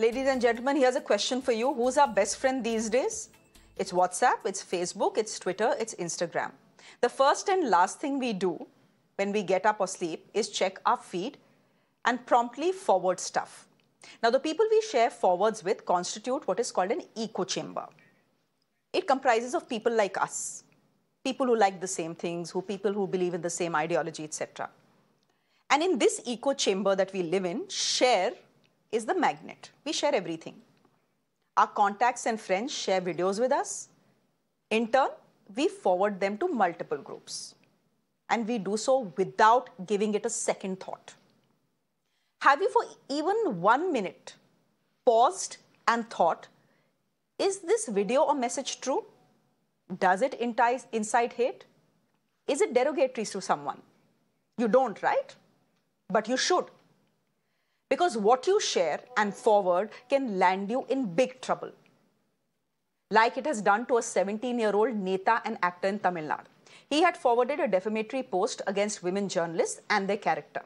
Ladies and gentlemen, here's a question for you. Who's our best friend these days? It's WhatsApp, it's Facebook, it's Twitter, it's Instagram. The first and last thing we do when we get up or sleep is check our feed and promptly forward stuff. Now, the people we share forwards with constitute what is called an echo chamber. It comprises of people like us, people who like the same things, people who believe in the same ideology, etc. And in this echo chamber that we live in, share is the magnet. We share everything. Our contacts and friends share videos with us. In turn, we forward them to multiple groups. And we do so without giving it a second thought. Have you for even 1 minute paused and thought, is this video or message true? Does it incite hate? Is it derogatory to someone? You don't, right? But you should. Because what you share and forward can land you in big trouble. Like it has done to a 17-year-old Neta and actor in Tamil Nadu. He had forwarded a defamatory post against women journalists and their character.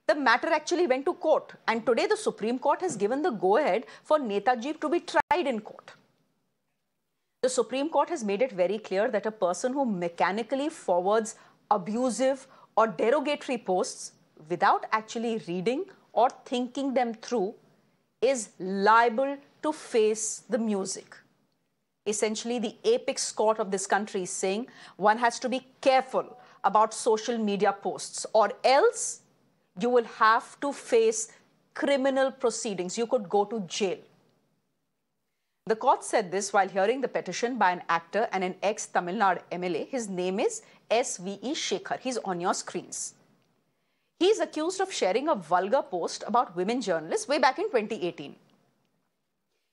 The matter actually went to court, and today the Supreme Court has given the go-ahead for Netaji to be tried in court. The Supreme Court has made it very clear that a person who mechanically forwards abusive or derogatory posts without actually reading or thinking them through is liable to face the music. Essentially, the apex court of this country is saying one has to be careful about social media posts, or else you will have to face criminal proceedings. You could go to jail. The court said this while hearing the petition by an actor and an ex-Tamil Nadu MLA. His name is S.V.E. Shekhar. He's on your screens. He's accused of sharing a vulgar post about women journalists way back in 2018.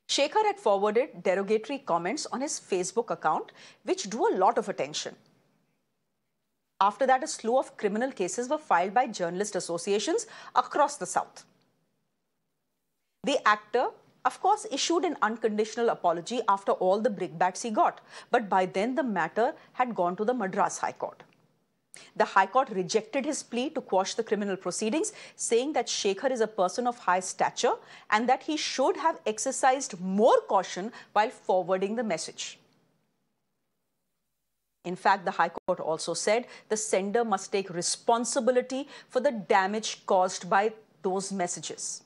Shekhar had forwarded derogatory comments on his Facebook account, which drew a lot of attention. After that, a slew of criminal cases were filed by journalist associations across the South. The actor, of course, issued an unconditional apology after all the brickbats he got. But by then, the matter had gone to the Madras High Court. The High Court rejected his plea to quash the criminal proceedings, saying that Shekhar is a person of high stature and that he should have exercised more caution while forwarding the message. In fact, the High Court also said the sender must take responsibility for the damage caused by those messages.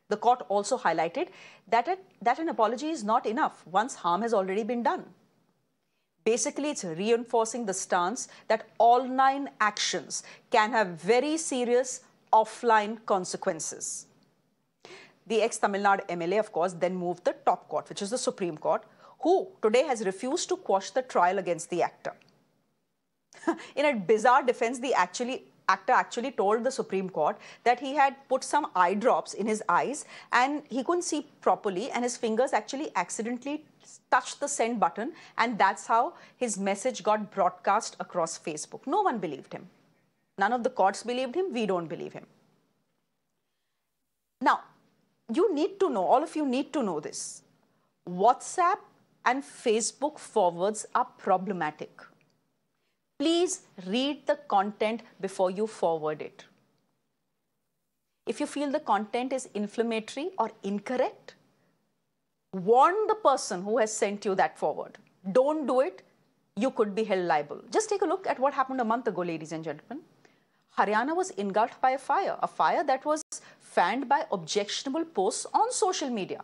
The court also highlighted that an apology is not enough once harm has already been done. Basically, it's reinforcing the stance that online actions can have very serious offline consequences. The ex-Tamil Nadu MLA, of course, then moved the top court, which is the Supreme Court, who today has refused to quash the trial against the actor. In a bizarre defense, the actor actually told the Supreme Court that he had put some eye drops in his eyes and he couldn't see properly, and his fingers actually accidentally touched the send button, and that's how his message got broadcast across Facebook. No one believed him. None of the courts believed him. We don't believe him. Now, you need to know, all of you need to know this. WhatsApp and Facebook forwards are problematic. Please read the content before you forward it. If you feel the content is inflammatory or incorrect, warn the person who has sent you that forward. Don't do it. You could be held liable. Just take a look at what happened a month ago, ladies and gentlemen. Haryana was engulfed by a fire that was fanned by objectionable posts on social media.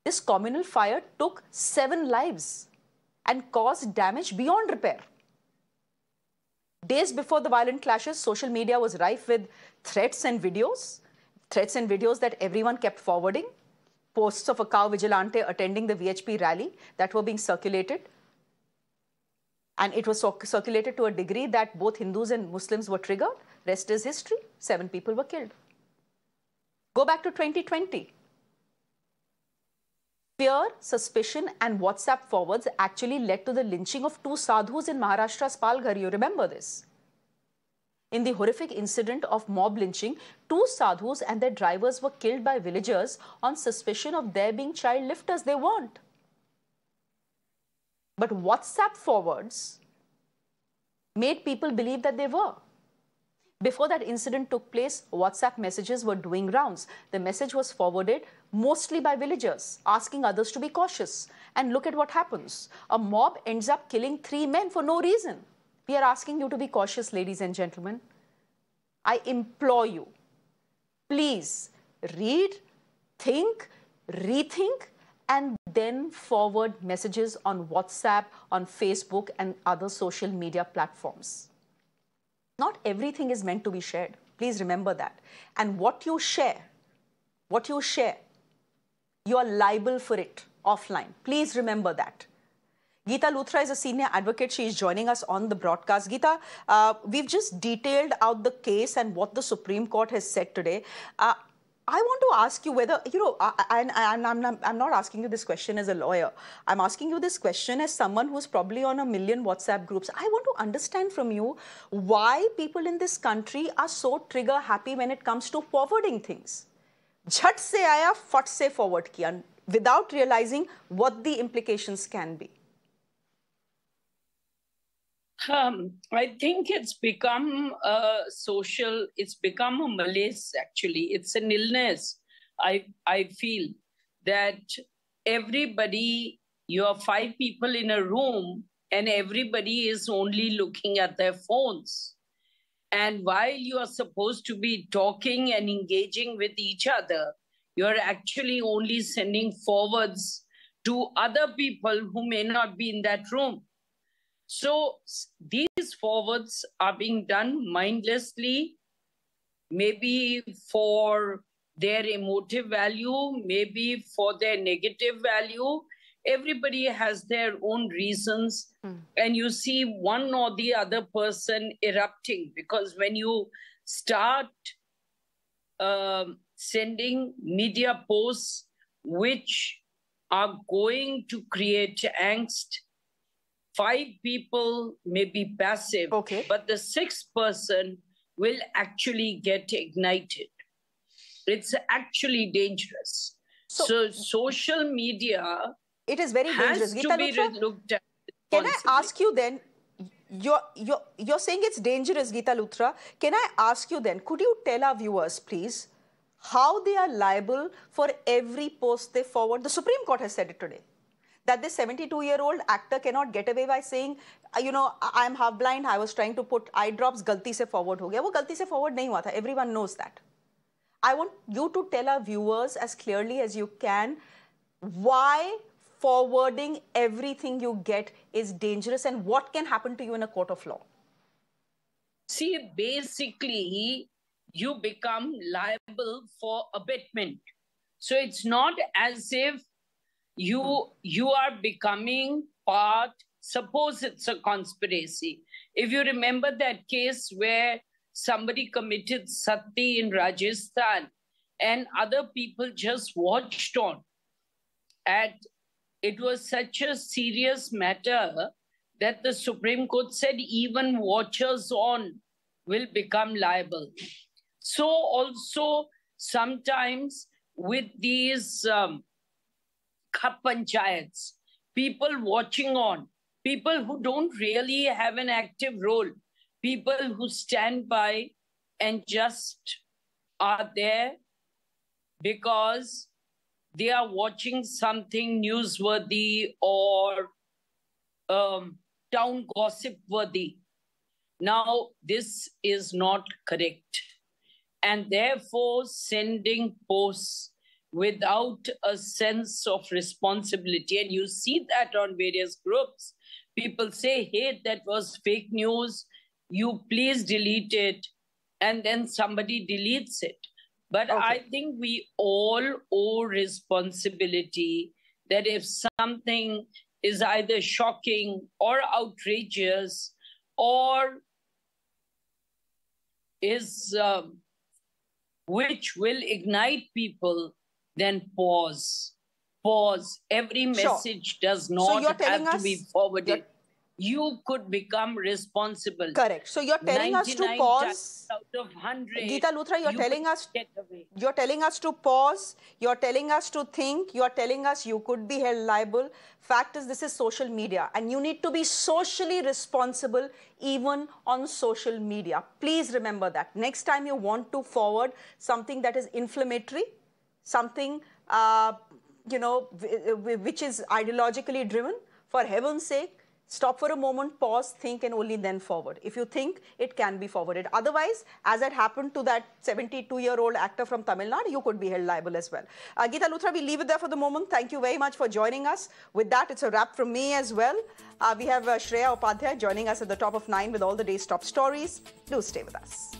This communal fire took 7 lives and caused damage beyond repair. Days before the violent clashes, social media was rife with threats and videos that everyone kept forwarding. Posts of a cow vigilante attending the VHP rally that were being circulated. And it was circulated to a degree that both Hindus and Muslims were triggered. Rest is history. 7 people were killed. Go back to 2020. Fear, suspicion, and WhatsApp forwards actually led to the lynching of 2 sadhus in Maharashtra's Palghar. You remember this? In the horrific incident of mob lynching, 2 sadhus and their drivers were killed by villagers on suspicion of their being child lifters. They weren't. But WhatsApp forwards made people believe that they were. Before that incident took place, WhatsApp messages were doing rounds. The message was forwarded mostly by villagers, asking others to be cautious. And look at what happens. A mob ends up killing 3 men for no reason. We are asking you to be cautious, ladies and gentlemen. I implore you, please read, think, rethink, and then forward messages on WhatsApp, on Facebook, and other social media platforms. Not everything is meant to be shared. Please remember that. And what you share, you are liable for it offline. Please remember that. Geeta Luthra is a senior advocate. She is joining us on the broadcast. Geeta, we've just detailed out the case and what the Supreme Court has said today. I want to ask you whether, I'm not asking you this question as a lawyer. I'm asking you this question as someone who's probably on a million WhatsApp groups. I want to understand from you why people in this country are so trigger happy when it comes to forwarding things. Jhat se aaya, fat se forward kiya, without realizing what the implications can be. I think it's become it's become a malaise, actually. It's an illness. I feel that everybody, you are 5 people in a room and everybody is only looking at their phones. And while you are supposed to be talking and engaging with each other, you're actually only sending forwards to other people who may not be in that room. So these forwards are being done mindlessly, maybe for their emotive value, maybe for their negative value. Everybody has their own reasons. And you see one or the other person erupting, because when you start sending media posts which are going to create angst, 5 people may be passive, but the 6th person will actually get ignited. It's actually dangerous. So social media, it is very dangerous. Has to be looked at. Can I ask you then, you're saying it's dangerous, Geeta Luthra. Can I ask you then, could you tell our viewers, please, how they are liable for every post they forward? The Supreme Court has said it today, that this 72-year-old actor cannot get away by saying, I'm half blind, I was trying to put eye drops, galti se forward ho gaya. Wo galti se forward nahi hua tha. Everyone knows that. I want you to tell our viewers as clearly as you can why forwarding everything you get is dangerous and what can happen to you in a court of law. See, basically, you become liable for abetment. So it's not as if you are becoming part. Suppose it's a conspiracy. If you remember that case where somebody committed sati in Rajasthan and other people just watched on, and it was such a serious matter that the Supreme Court said even watchers on will become liable. So also sometimes with these Khat Panchayats, people watching on, people who don't really have an active role, people who stand by and just are there because they are watching something newsworthy or town gossip worthy. Now, this is not correct. And therefore, sending posts without a sense of responsibility, and you see that on various groups, people say, hey, that was fake news, you please delete it, and then somebody deletes it. But I think we all owe responsibility that if something is either shocking or outrageous or is which will ignite people, then pause. Every message does not have to be forwarded. you could become responsible. Correct. So you're telling us to pause. Out of 100, Geeta Luthra, you're telling us to pause. You're telling us to think. You're telling us you could be held liable. Fact is, this is social media, and you need to be socially responsible even on social media. Please remember that. Next time you want to forward something that is inflammatory, something which is ideologically driven, for heaven's sake, stop for a moment, pause, think, and only then forward. If you think, it can be forwarded. Otherwise, as had happened to that 72-year-old actor from Tamil Nadu, you could be held liable as well. Geeta Luthra, we'll leave it there for the moment. Thank you very much for joining us. With that, it's a wrap from me as well. We have Shreya Upadhyay joining us at the top of 9 with all the day's top stories. Do stay with us.